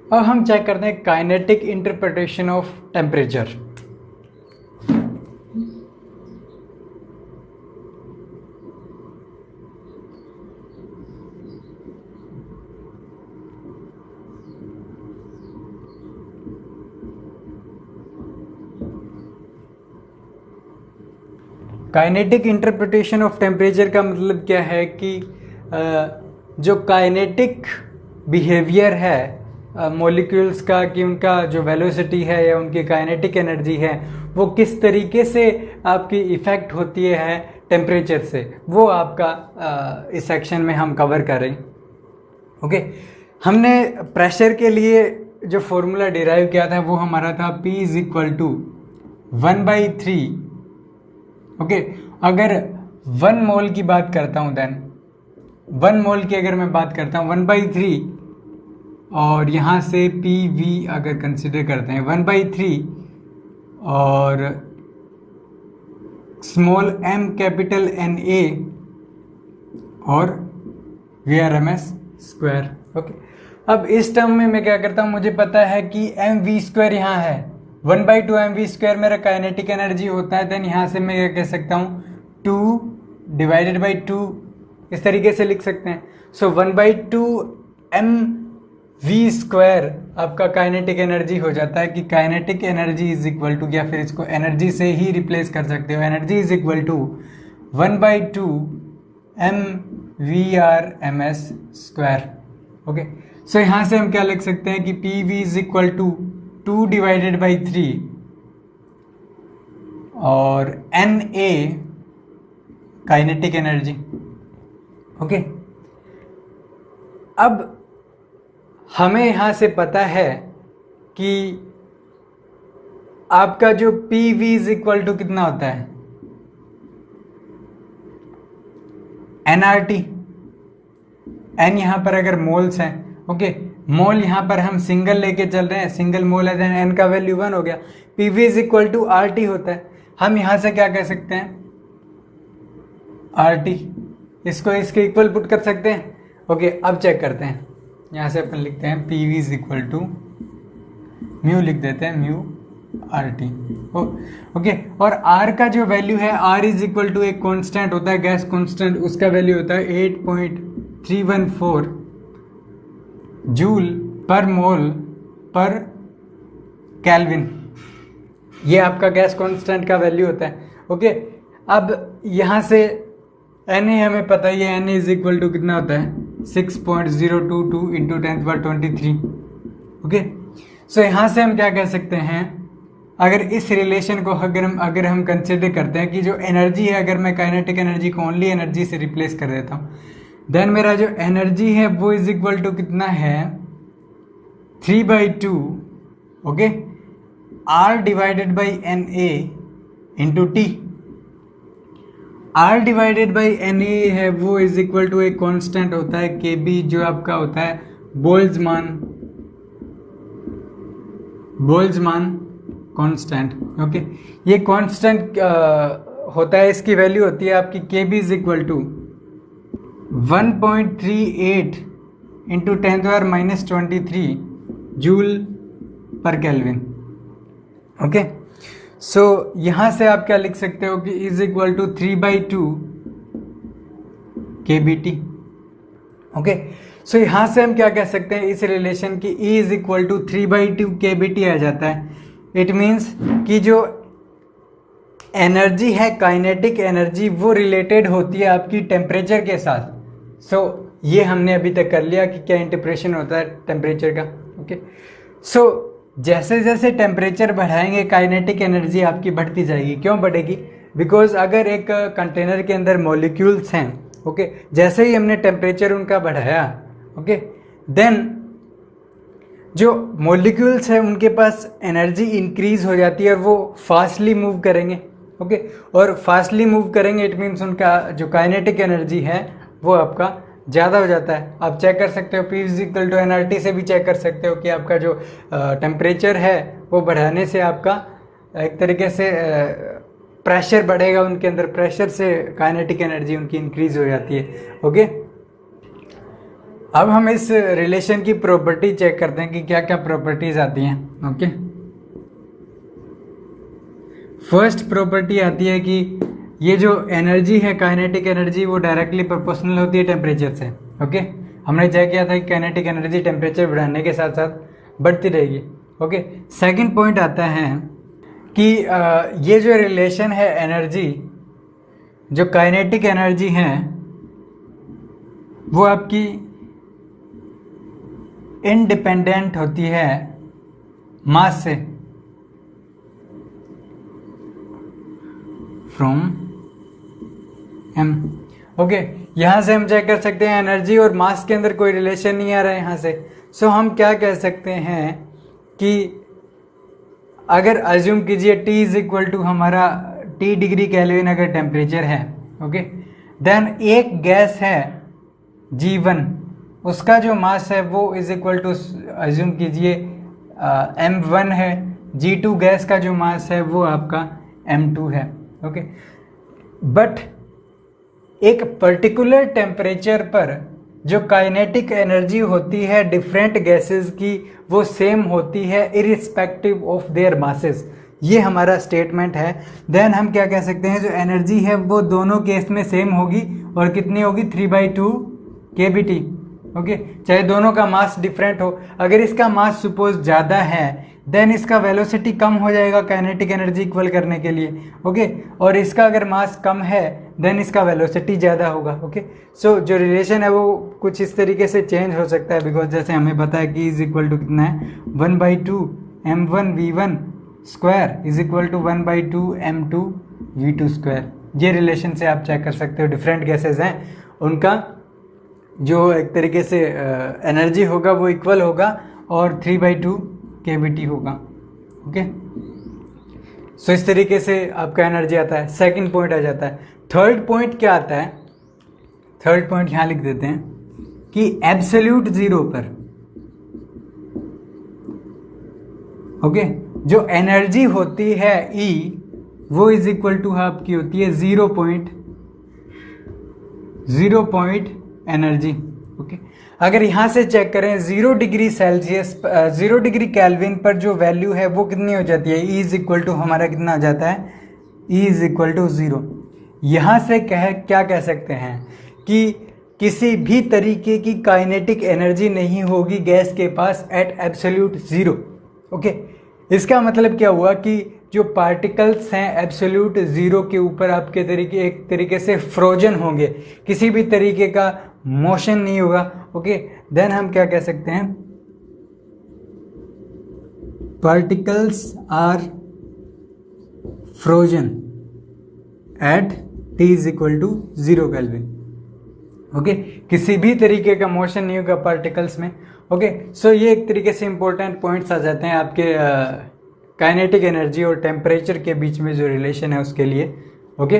अब हम चेक करते हैं kinetic interpretation of temperature. Kinetic interpretation of temperature का मतलब क्या है कि जो काइनेटिक बिहेवियर है मॉलिक्यूल्स का, कि उनका जो वेलोसिटी है या उनकी काइनेटिक एनर्जी है वो किस तरीके से आपकी इफ़ेक्ट होती है टेम्परेचर से, वो आपका इस सेक्शन में हम कवर करें। ओके, हमने प्रेशर के लिए जो फॉर्मूला डिराइव किया था वो हमारा था P is equal to 1/3। Okay, अगर 1 मोल की बात करता हूँ, देन 1 मोल की अगर मैं बात करता हूँ 1/3, और यहाँ से पी वी अगर कंसिडर करते हैं 1/3 और small m capital N A और VRMS स्क्वायर। ओके, अब इस टर्म में मैं क्या करता हूँ, मुझे पता है कि mv स्क्वायर यहाँ है, 1/2 mv स्क्वायर मेरा काइनेटिक एनर्जी होता है। देन यहाँ से मैं क्या कह सकता हूँ 2/2 इस तरीके से लिख सकते हैं। सो 1/2 mv स्क्वायर आपका काइनेटिक एनर्जी हो जाता है, कि kinetic energy is equal to, या फिर इसको एनर्जी से ही रिप्लेस कर सकते हो, energy is equal to 1/2 mvrms square. Okay, so यहाँ से हम क्या लिख सकते हैं कि pv इज इक्वल टू 2/3 और na काइनेटिक एनर्जी। ओके, अब हमें यहाँ से पता है कि आपका जो pv इज इक्वल टू कितना होता है, nRT। n यहाँ पर अगर मोल्स हैं, ओके, मोल यहाँ पर हम सिंगल लेके चल रहे हैं, सिंगल मोल है, देन n का वैल्यू 1 हो गया। pv is equal to RT होता है। हम यहाँ से क्या कह सकते हैं, RT, इसको इसके इक्वल पुट कर सकते हैं। ओके, अब चेक करते हैं, यहाँ से अपन लिखते हैं pv is equal to mu, लिख देते हैं म्यू RT। ओके, और R का जो वैल्यू है, R इज इक्वल टू एक कांस्टेंट होता है, गैस कांस्टेंट, उसका वैल्यू होता है 8.314 जूल पर मोल पर केल्विन। ये आपका गैस कांस्टेंट का वैल्यू होता है। ओके, अब यहाँ से Na हमें पता ही है, Na इज इक्वल टू कितना होता है 6.022 इंटू 10⁻23। ओके, सो यहाँ से हम क्या कह सकते हैं, अगर इस रिलेशन को अगर हम कंसिडर करते हैं कि जो एनर्जी है, अगर मैं काइनेटिक एनर्जी को ओनली एनर्जी से रिप्लेस कर देता हूँ, देन मेरा जो एनर्जी है वो इज इक्वल टू कितना है 3/2, okay, R divided by Na into T. R divided by Na है वो इज इक्वल टू एक कांस्टेंट होता है Kb, जो आपका होता है बोल्ट्जमान कांस्टेंट। ओके, ये कांस्टेंट होता है, इसकी वैल्यू होती है आपकी Kb is equal to 1.38 into 10⁻23 joule per kelvin. Okay, so यहाँ से आप क्या लिख सकते हो कि is equal to 3/2 kBT। Okay, so यहाँ से हम क्या कह सकते हैं, इस रिलेशन की E is equal to 3/2 kBT आ जाता है। इट मीन्स कि जो एनर्जी है, काइनेटिक एनर्जी, वो रिलेटेड होती है आपकी टेम्परेचर के साथ। सो ये हमने अभी तक कर लिया कि क्या इंटरप्रेशन होता है टेम्परेचर का। ओके, सो जैसे जैसे टेम्परेचर बढ़ाएंगे काइनेटिक एनर्जी आपकी बढ़ती जाएगी। क्यों बढ़ेगी? बिकॉज अगर एक कंटेनर के अंदर मॉलिक्यूल्स हैं, ओके, जैसे ही हमने टेम्परेचर उनका बढ़ाया, ओके, देन जो मॉलिक्यूल्स हैं उनके पास एनर्जी इंक्रीज हो जाती है और वो फास्टली मूव करेंगे। ओके, और फास्टली मूव करेंगे इट मीन्स उनका जो काइनेटिक एनर्जी है वो आपका ज़्यादा हो जाता है। आप चेक कर सकते हो, P इक्वल टू nRT से भी चेक कर सकते हो कि आपका जो टेम्परेचर है वो बढ़ाने से आपका एक तरीके से प्रेशर बढ़ेगा उनके अंदर, प्रेशर से काइनेटिक एनर्जी उनकी इंक्रीज हो जाती है। ओके, अब हम इस रिलेशन की प्रॉपर्टी चेक करते हैं कि क्या क्या प्रॉपर्टीज आती हैं। ओके, फर्स्ट प्रॉपर्टी आती है कि ये जो एनर्जी है, काइनेटिक एनर्जी, वो डायरेक्टली प्रोपोर्शनल होती है टेम्परेचर से। ओके, हमने चेक किया था कि काइनेटिक एनर्जी टेम्परेचर बढ़ाने के साथ साथ बढ़ती रहेगी। ओके, सेकंड पॉइंट आता है कि ये जो रिलेशन है एनर्जी, जो काइनेटिक एनर्जी है वो आपकी इंडिपेंडेंट होती है मास से, फ्रॉम एम। ओके, यहां से हम चेक कर सकते हैं एनर्जी और मास के अंदर कोई रिलेशन नहीं आ रहा है यहां से। सो हम क्या कह सकते हैं कि अगर अज्यूम कीजिए T इज इक्वल टू हमारा T डिग्री केल्विन अगर टेम्परेचर है, ओके, देन एक गैस है G1, उसका जो मास है वो इज इक्वल टू अज्यूम कीजिए M1 है। G2 गैस का जो मास है वो आपका M2 है। ओके, बट एक पर्टिकुलर टेम्परेचर पर जो काइनेटिक एनर्जी होती है डिफरेंट गैसेस की, वो सेम होती है इरिस्पेक्टिव ऑफ देयर मासेस। ये हमारा स्टेटमेंट है। देन हम क्या कह सकते हैं, जो एनर्जी है वो दोनों केस में सेम होगी और कितनी होगी, 3/2 kBT। ओके, चाहे दोनों का मास डिफरेंट हो। अगर इसका मास सपोज ज़्यादा है देन इसका वेलोसिटी कम हो जाएगा काइनेटिक एनर्जी इक्वल करने के लिए। ओके, और इसका अगर मास कम है देन इसका वेलोसिटी ज़्यादा होगा। ओके, सो जो रिलेशन है वो कुछ इस तरीके से चेंज हो सकता है, बिकॉज जैसे हमें पता है कि इज इक्वल टू कितना है, 1/2 m1v1 square is equal to 1/2 m2 v2 square. ये रिलेशन से आप चेक कर सकते हो, डिफरेंट गैसेज हैं उनका जो एक तरीके से एनर्जी होगा वो इक्वल होगा और 3/2 kBT होगा। ओके, सो इस तरीके से आपका एनर्जी आता है। सेकंड पॉइंट आ जाता है। थर्ड पॉइंट क्या आता है, थर्ड पॉइंट यहां लिख देते हैं कि एब्सोल्यूट जीरो पर, ओके, जो एनर्जी होती है E वो इज इक्वल टू आपकी होती है 0 पॉइंट एनर्जी। ओके, अगर यहां से चेक करें 0 डिग्री सेल्सियस 0 डिग्री केल्विन पर जो वैल्यू है वो कितनी हो जाती है, E इज इक्वल टू हमारा कितना हो जाता है, E इज इक्वल टू 0। यहां से क्या कह सकते हैं कि किसी भी तरीके की काइनेटिक एनर्जी नहीं होगी गैस के पास एट एब्सोल्यूट जीरो। ओके, इसका मतलब क्या हुआ कि जो पार्टिकल्स हैं एब्सोल्यूट जीरो के ऊपर आपके एक तरीके से फ्रोजन होंगे, किसी भी तरीके का मोशन नहीं होगा। ओके, देन हम क्या कह सकते हैं, particles are frozen at T is equal to 0 kelvin. Okay, किसी भी तरीके का मोशन नहीं होगा पार्टिकल्स में। ओके, सो ये एक तरीके से इंपॉर्टेंट पॉइंट्स आ जाते हैं आपके काइनेटिक एनर्जी और टेम्परेचर के बीच में जो रिलेशन है उसके लिए। ओके।